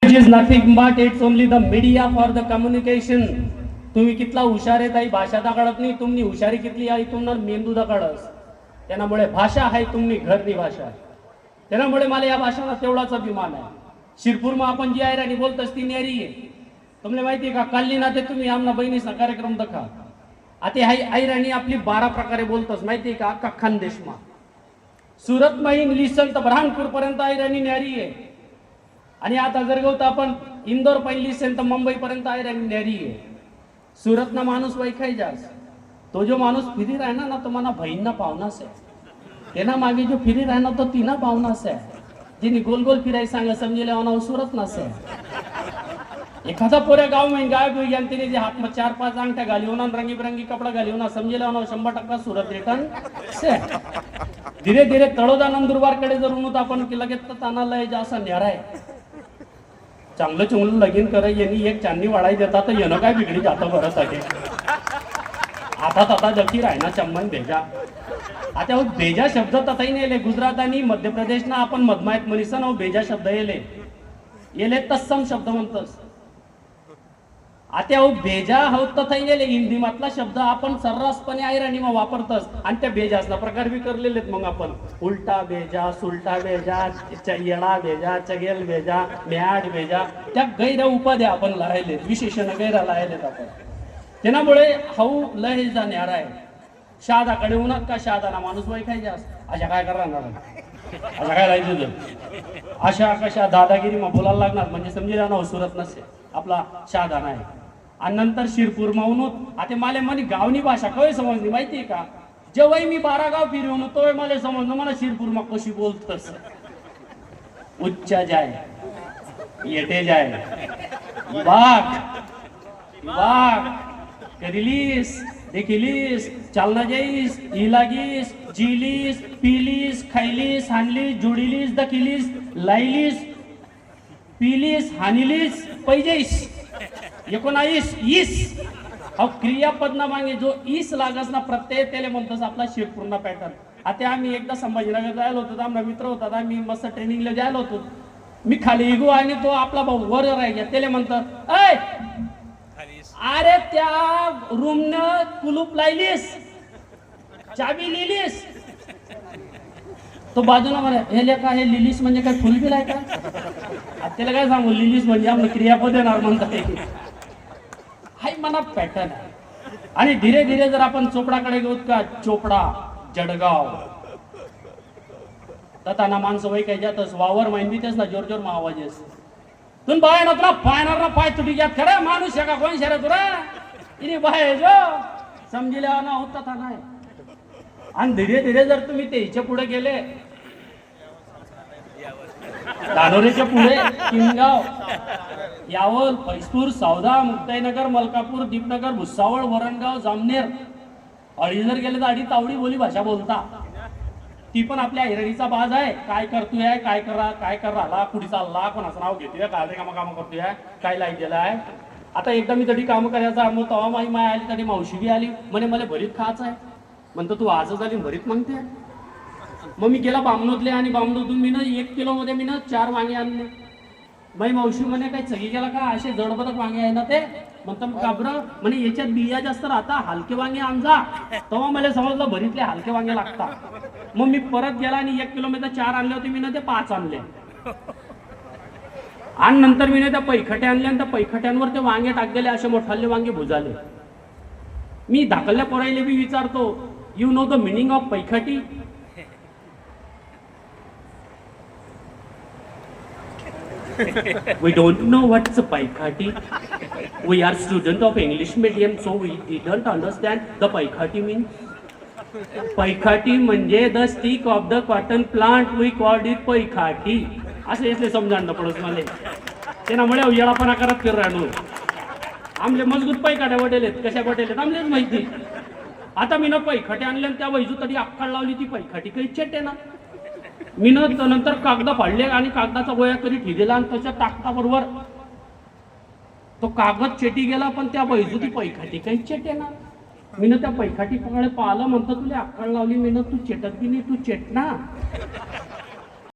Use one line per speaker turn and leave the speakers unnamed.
Which is nothing but it's only the media for the communication. तुम्ही कितला हुशार आहे ताई भाषा दा कळत नाही, तुम्ही हुशारी कितली आहे तुम्हाला मेंदू दा कळस. त्यामुळे भाषा आहे तुम्ही घरनी भाषा. त्यामुळे मला या भाषेला तेवढाच अभिमान आहे. शिरपूरमा आपण जी आयराणी बोलतस ती न्यारी आहे. तुम्हाला माहिती का काल्ली ना ते तुम्ही आमना बहिणीचा कार्यक्रम दखा. आता हाय आयराणी आपली 12 प्रकारे बोलतस माहिती का अख्खा खानदेशमा. सुरत माहीन लिसन तर ब्रह्मपूर पर्यंत आयराणी न्यारी आहे. आणि आता जर गौत आपण इंदोर पहिली असेल तर मुंबई पर्यंत आयराणी न्यारी आहे. सुरत ना माणूस वैखाई जास तो जो माणूस फिरी राहणार ना तो मना बहीण ना पावनास आहे. तेना मागे जो फिरी राहणार तो तिना पावनास आहे. जिनी गोल गोल फिराई सांगा समजेले ना सुरत नसे. एखादा पोऱ्या गाव में गायब हुई आणि तिने जे हात में 4-5 अंगठ्या घाली होना रंगी बिरंगी कपड़ा घाली होना समजेले ना 100% सुरत रिटर्न से. धीरे धीरे तळोदा नंदुरबार कडे जर म्हणून आपण लगेच तानालय जासा न्यारा आहे. चांगलं चुंगलं लगीन करे यांनी एक चांदी वाढाई देता तर येणं काय बिगडी जातं बरं आहे. आता जकी रायना चम्मन भेजा आता भेजा शब्द तथाही नेले गुजरात आणि मध्य प्रदेशना आपण मधमायत मनीसन भेजा शब्द येले तत्सम शब्द म्हणतस. आता भेजा हो तथाही नेले हिंदी मधला शब्द आपण सर्रासपणे आयराणी मग वापरतस आणि त्या भेजासला प्रकार बी करलेले मग आपण उलटा भेजा सुलटा भेजा येडा भेजा चगेल भेजा म्याड भेजा त्या गैर उपाध्या आपण लायले विशेषण गैरा लायलेत आपण. त्यामुळे हाऊ लय जाणार आहे. शादाकडे उन्हात का शादाना माणूस बाई खायचे अशा काय करणार अशा काय राहायचं अशा कशा दादागिरी मग बोलायला लागणार म्हणजे समजे ना सुरत नसे आपला शादा नाही. आणि नंतर शिरपूर माऊन आता मला म्हणे गावनी भाषा कधी समजली माहितीये का. जेव्हा मी 12 गाव फिरवून तो मला समजलं मला शिरपूर मग कशी बोलतस. उच्च जाय येटे जाय वाघ वाघ करिलीस देखिलीस चालना जाईस इलागीस जिलीस पिलीस खायलीस हाणलीस जुडिलीस दखिलीस लायलीस पिलीस हानिलीस पैजेस 19 ईस हा क्रियापद ना मागे जो ईस लागस ना प्रत्यय त्याला म्हणतोस आपला शिरपूरना पॅटर्न. आता आम्ही एकदा संभाजीनगर जायला होतो आमचा मित्र होता आम्ही मस्त ट्रेनिंगला जायला होतो. मी खाली इगो आणि तो आपला भाऊ वर राहायचा त्याला म्हणतात ऐ अरे त्या रूमनं कुलूप लायलीस चाबी लिहिलीस. तो बाजूला म्हणा हे लेखा हे लिलीस म्हणजे काय फुल बिल आहे का. त्याला काय सांगू लिलीस म्हणजे आपलं क्रियापद येणार म्हणतात हाय मना पॅटर्न आहे. आणि धीरे धीरे जर आपण चोपडाकडे घेऊ का चोपडा जडगाव तताना माणसं वय काय जातच वावर माहिती तेच ना जोर जोर मा आवाज येस तुम बाय ना तुला पायणार ना पाय तुटी जात खरं माणूस आहे का कोण शहर तुरा इनी बाय जो समजिल्या ना होता था नाही. आणि धीरे धीरे जर तुम्ही त्याच्या पुढे गेले धानोरीच्या पुढे किनगाव यावल फैजपूर सौदा मुक्ताईनगर मलकापूर दीपनगर भुसावळ वरणगाव जामनेर अडी जर गेले तर अडी तावडी बोली भाषा बोलता. ती पण आपल्या हिरणीचा बाज आहे. काय करतोय काय करा कुठे चालला कोणाचं नाव घेतोय काय काम करतोय काय लाईट दिला आहे. आता एकदा मी तरी काम करायचा मग तवा माई माय आली तरी मावशी बी आली म्हणे मला भरीत खायचं आहे. म्हणतो तू आजच आली भरीत मागते. मग मी गेला बामणोतले आणि बामणोतून मी ना 1 किलो मध्ये मी ना 4 वांगे आणले. माई मावशी म्हणे काय चगी गेला का असे जडबडक वांगे आहे ना ते म्हणतो काबर म्हणे याच्यात बिया जास्त राहता हलके वांगे आणजा. तेव्हा मला समजलं भरीतले हलके वांगे लागतात. मग मी परत गेला आणि 1 किलो मध्ये 4 आणले होते मी ना ते 5 आणले. आणि नंतर मी ना त्या पैखट्या आणल्या आणि त्या पैखट्यांवर ते वांगे टाकलेले असे मोठाले वांगे भुजाले. मी धाकल्या पोरायले बी विचारतो you know the meaning of पैखटी. We don't know what's a Paikhati. We are student of English medium, so we didn't understand the Paikhati means. Paikhati म्हणजे the stick of the cotton plant. We called it Paikhati. असं यातले समजायला पडत मला. त्यामुळे येळापणा करत फिर राहणो. आमले मजबूत पैखाट्या वटेलेत कशा वटेलेत आमलेच माहिती. आता मी ना पैखाटे आणले त्या वैजू तरी अक्काळ लावली ती पैखाटी काही चेटे ना. मी नंतर कागद फाडले आणि कागदाचा गोया करी ठेवला आणि त्याच्या टाकता बरोबर तो कागद चेटी गेला पण त्या बैजू ती पैखाटी काही चेटे ना. मी त्या पैखाटी पाहिलं म्हणतो तुला अक्कल लावली मी तू चेटत बी नाही तू चेट ना.